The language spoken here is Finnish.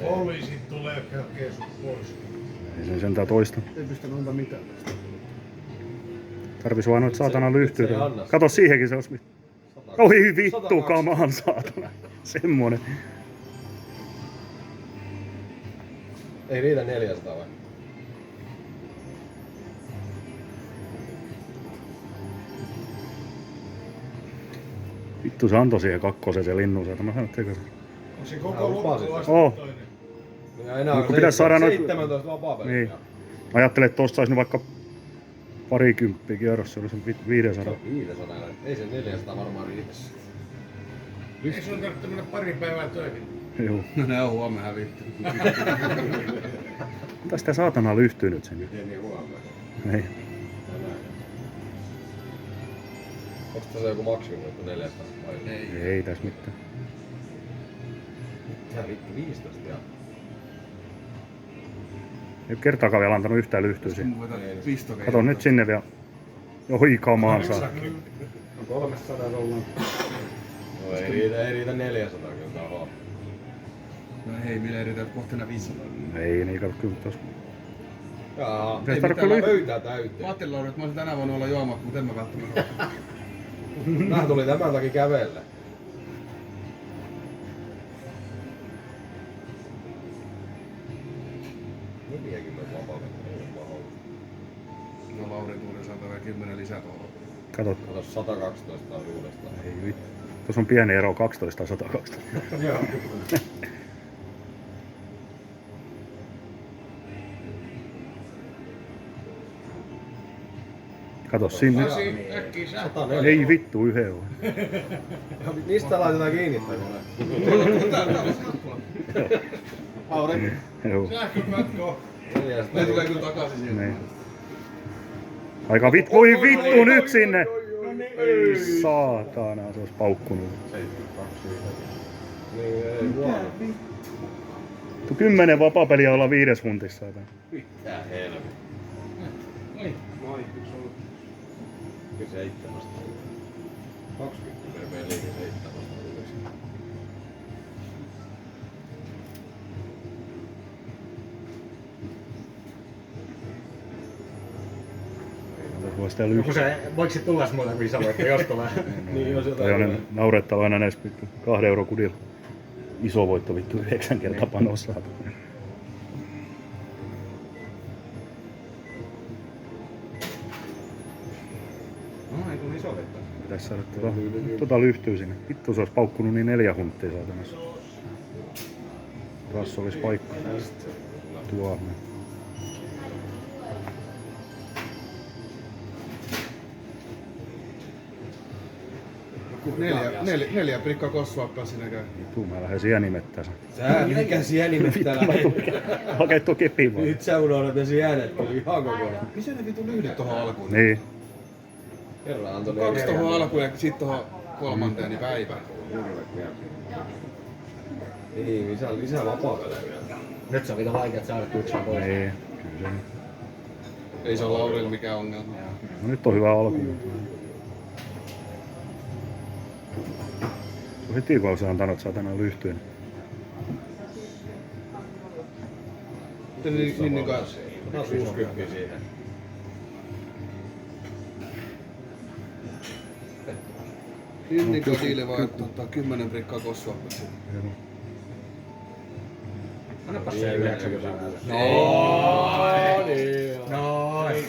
Poliisit tulee hakee sut pois. Ei sen sentään toista. Ei pystynyt antaa mitään. Tarvis vaan noit saatana lyhtyä. Kato siihenkin se olisi. Oi vittu kamaan saatana. Semmonen. Ei riitä 400 vai? Vittu se antoi siihen kakkoseen se linnun saatana. Mä sanoin, etteikö se. On se koko loppuun asti Oh. toinen. Ja enää Kun pitäis saada noit- 17 vapaa-peliä. Niin. Mä ajattelin, että tosta sais nyt vaikka parikymppiä kierros, se olisi 500. 500, ei se 400 varmaan riittäisi. Ei sun tarvitse mennä pari päivää töihin. Juu. No ne on huomenna hävitty. Mitä sitä saatana lyhtyy nyt sen? Miten niin huomenna? Ei. Onks tässä joku maksimimuutto 400 vai? Ei tässä mitään. Mitä vittu 15 ja... Ei oo kertaakaan vielä antanut yhtään lyhtyä siihen. Mun vetää pistokeita. Kato nyt sinne vielä. Oi kamaan saa. 300 ollaan. No ei riitä 400 kyllä tää on. No hei, millä eritään kohta enää 500. Ei niin kato kyllä tos. Jaa, Pitäis ei tarkkaan mitään lyh- pöytää täyteen. Mä ajattelin, että mä olisin tänään voinut olla juomaa, mutta en mä välttämättä. Vähän tuli tämän takia kävellä. No Laurin tuuri saa vielä 10 lisää tuolla. Kato. Kato 112 taas uudestaan. Ei vittu. Tuossa on pieni ero 12 tai 112. Joo. Kato sinne. Äkkiä sä. 104. Ei vittu yhden oo. Mistä laitetaan kiinni tänne? Aurinko. Joo. Sähkökatko. Ne tulee kyllä takaisin siihen. Niin. Aika vittu. Voi vittu nyt sinne. Ei saatana, se olisi paukkunut. 72. Niin ei huono. 10 vapaa-peliä olla 5 funtissa. Mitä helvettiä. Kyllä 7. 20 per peli, 7. Voi sitä lyhtyä. Voiko se tulla muuta kuin isävoitto, jos tulee? Niin jos Toi on naurettava aina näissä vittu 2 € kudilla. Iso voitto vittu 9 kertaa panossa. No ei tuli iso vettä. Pitäis saada tota lyhtyä sinne. Vittu se olisi paukkunut niin 4 hunttia saatanassa. Taas olisi paikka. Tuohon. Neljä prikkaa kossuappaa siinä käy. Vittu mä lähden sienimettää sen. Sä mikä sienimettä lähdet? Hakee tuo kepi vaan. Nyt sä unohdat ne sienet, kun ihan kokonaan. Missä ne vitu lyhdyt tohon alkuun? Niin. Kerran antoi 2 tohon alkuun ja sit tohon kolmanteen, niin päivä. Niin, lisää vapaa-pelejä vielä. Nyt se on vielä vaikea saada kutsua pois. Niin. Kyllä se. Ei se ole Laurilla mikään ongelma. No nyt on hyvä alku. Heti kun olisi antanut saatana lyhtyyn. Sitten niin kanssa. Taas 60 siihen. Niin kodille vaan 10 prikkaa kossuappaa. Annapas se 90 päivää. No niin. Noin.